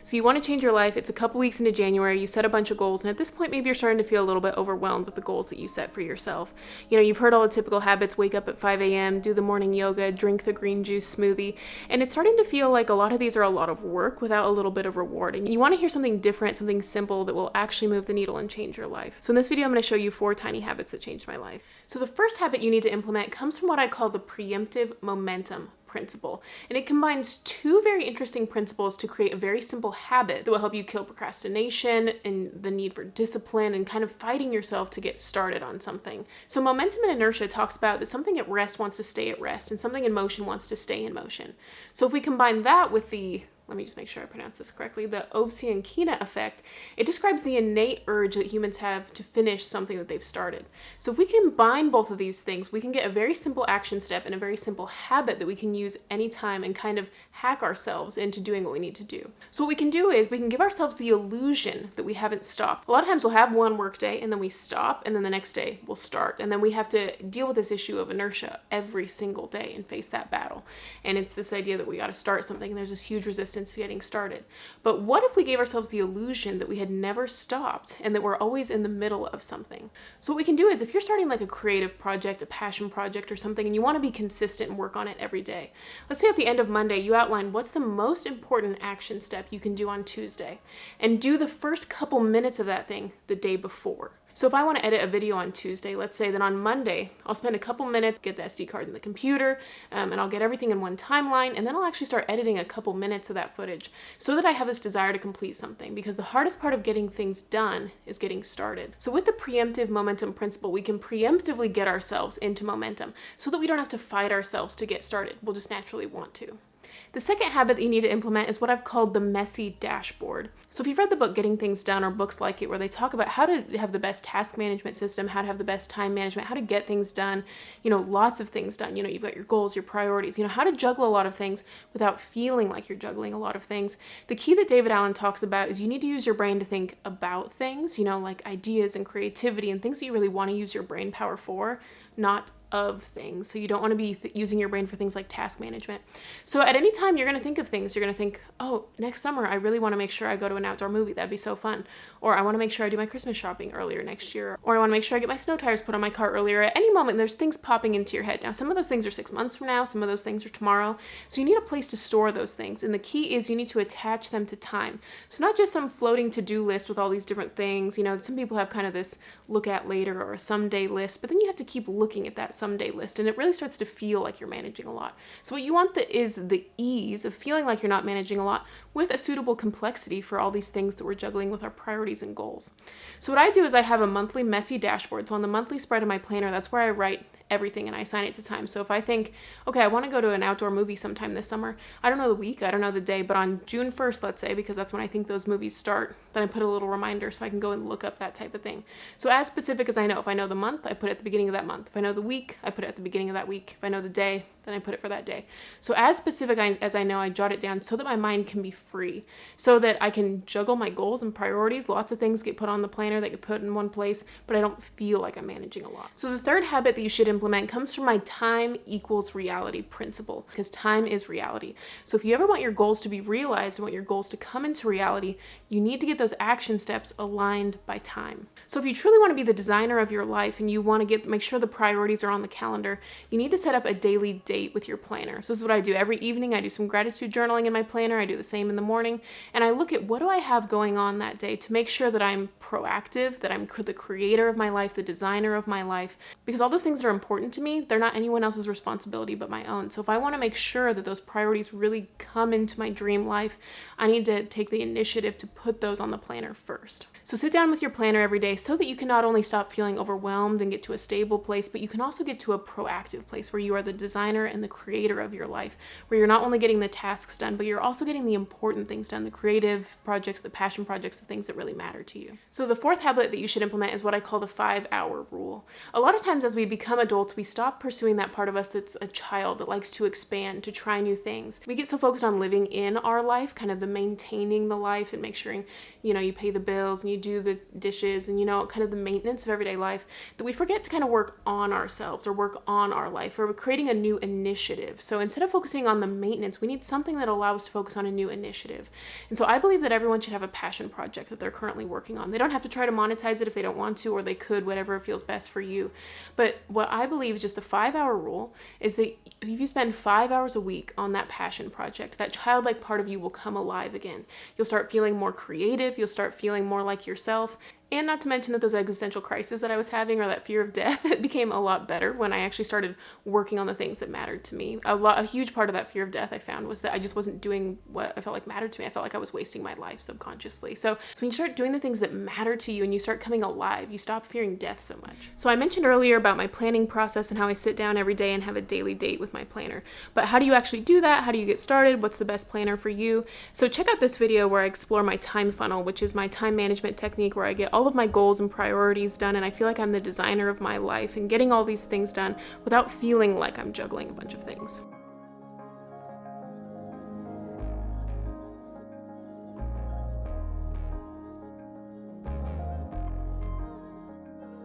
So you want to change your life. It's a couple weeks into January. You set a bunch of goals. And at this point, maybe you're starting to feel a little bit overwhelmed with the goals that you set for yourself. You know, you've heard all the typical habits: wake up at 5 a.m., do the morning yoga, drink the green juice smoothie. And it's starting to feel like a lot of these are a lot of work without a little bit of reward. And you want to hear something different, something simple that will actually move the needle and change your life. So in this video, I'm going to show you 4 tiny habits that changed my life. So the first habit you need to implement comes from what I call the preemptive momentum principle. And it combines 2 very interesting principles to create a very simple habit that will help you kill procrastination and the need for discipline and kind of fighting yourself to get started on something. So momentum and inertia talks about that something at rest wants to stay at rest and something in motion wants to stay in motion. So if we combine that with the, let me just make sure I pronounce this correctly, the Ovsiankina effect, it describes the innate urge that humans have to finish something that they've started. So if we combine both of these things, we can get a very simple action step and a very simple habit that we can use anytime and kind of hack ourselves into doing what we need to do. So what we can do is we can give ourselves the illusion that we haven't stopped. A lot of times we'll have one work day and then we stop and then the next day we'll start. And then we have to deal with this issue of inertia every single day and face that battle. And it's this idea that we got to start something and there's this huge resistance to getting started. But what if we gave ourselves the illusion that we had never stopped and that we're always in the middle of something? So what we can do is if you're starting like a creative project, a passion project or something, and you want to be consistent and work on it every day. Let's say at the end of Monday, you outline what's the most important action step you can do on Tuesday and do the first couple minutes of that thing the day before. So if I want to edit a video on Tuesday, let's say that on Monday, I'll spend a couple minutes, get the SD card in the computer, and I'll get everything in one timeline, and then I'll actually start editing a couple minutes of that footage so that I have this desire to complete something, because the hardest part of getting things done is getting started. So with the preemptive momentum principle, we can preemptively get ourselves into momentum so that we don't have to fight ourselves to get started. We'll just naturally want to. The second habit that you need to implement is what I've called the messy dashboard. So if you've read the book Getting Things Done or books like it where they talk about how to have the best task management system, how to have the best time management, how to get things done, lots of things done. You've got your goals, your priorities, how to juggle a lot of things without feeling like you're juggling a lot of things. The key that David Allen talks about is you need to use your brain to think about things, like ideas and creativity and things that you really want to use your brain power for, not of things. So you don't want to be using your brain for things like task management. So at any time you're going to think of things, you're going to think, oh, next summer I really want to make sure I go to an outdoor movie. That'd be so fun. Or I want to make sure I do my Christmas shopping earlier next year. Or I want to make sure I get my snow tires put on my car earlier. At any moment there's things popping into your head. Now some of those things are 6 months from now, some of those things are tomorrow. So you need a place to store those things. And the key is you need to attach them to time. So not just some floating to-do list with all these different things. Some people have kind of this look at later or a someday list, but then you have to keep looking at that someday list and it really starts to feel like you're managing a lot. So what you want is the ease of feeling like you're not managing a lot with a suitable complexity for all these things that we're juggling with our priorities and goals. So what I do is I have a monthly messy dashboard. So on the monthly spread of my planner, that's where I write everything and I assign it to time. So if I think, okay, I want to go to an outdoor movie sometime this summer, I don't know the week, I don't know the day, but on June 1st, let's say, because that's when I think those movies start, then I put a little reminder so I can go and look up that type of thing. So as specific as I know, if I know the month, I put it at the beginning of that month. If I know the week, I put it at the beginning of that week. If I know the day, then I put it for that day. So as specific as I know, I jot it down so that my mind can be free, so that I can juggle my goals and priorities. Lots of things get put on the planner that get put in one place, but I don't feel like I'm managing a lot. So the third habit that you should implement comes from my time equals reality principle, because time is reality. So if you ever want your goals to be realized and want your goals to come into reality, you need to get those action steps aligned by time. So if you truly want to be the designer of your life and you want to make sure the priorities are on the calendar, you need to set up a daily date with your planner. So this is what I do. Every evening I do some gratitude journaling in my planner. I do the same in the morning. And I look at what do I have going on that day to make sure that I'm proactive, that I'm the creator of my life, the designer of my life. Because all those things are important to me. They're not anyone else's responsibility but my own. So if I want to make sure that those priorities really come into my dream life, I need to take the initiative to put those on the planner first. So sit down with your planner every day so that you can not only stop feeling overwhelmed and get to a stable place, but you can also get to a proactive place where you are the designer and the creator of your life, where you're not only getting the tasks done, but you're also getting the important things done, the creative projects, the passion projects, the things that really matter to you. So the fourth habit that you should implement is what I call the 5-hour rule. A lot of times as we become adults, we stop pursuing that part of us that's a child that likes to expand, to try new things. We get so focused on living in our life, kind of the maintaining the life and make sure, you pay the bills and you do the dishes and, kind of the maintenance of everyday life, that we forget to kind of work on ourselves or work on our life, or we're creating a new initiative. So instead of focusing on the maintenance, we need something that allows us to focus on a new initiative. And so I believe that everyone should have a passion project that they're currently working on. They don't have to try to monetize it if they don't want to, or they could, whatever feels best for you. But what I believe is just the 5-hour rule is that if you spend 5 hours a week on that passion project, that childlike part of you will come alive again. You'll start feeling more creative. You'll start feeling more like yourself. And not to mention that those existential crises that I was having, or that fear of death, it became a lot better when I actually started working on the things that mattered to me. A huge part of that fear of death I found was that I just wasn't doing what I felt like mattered to me. I felt like I was wasting my life subconsciously. So when you start doing the things that matter to you and you start coming alive, you stop fearing death so much. So I mentioned earlier about my planning process and how I sit down every day and have a daily date with my planner. But how do you actually do that? How do you get started? What's the best planner for you? So check out this video where I explore my time funnel, which is my time management technique where I get all of my goals and priorities done, and I feel like I'm the designer of my life and getting all these things done without feeling like I'm juggling a bunch of things.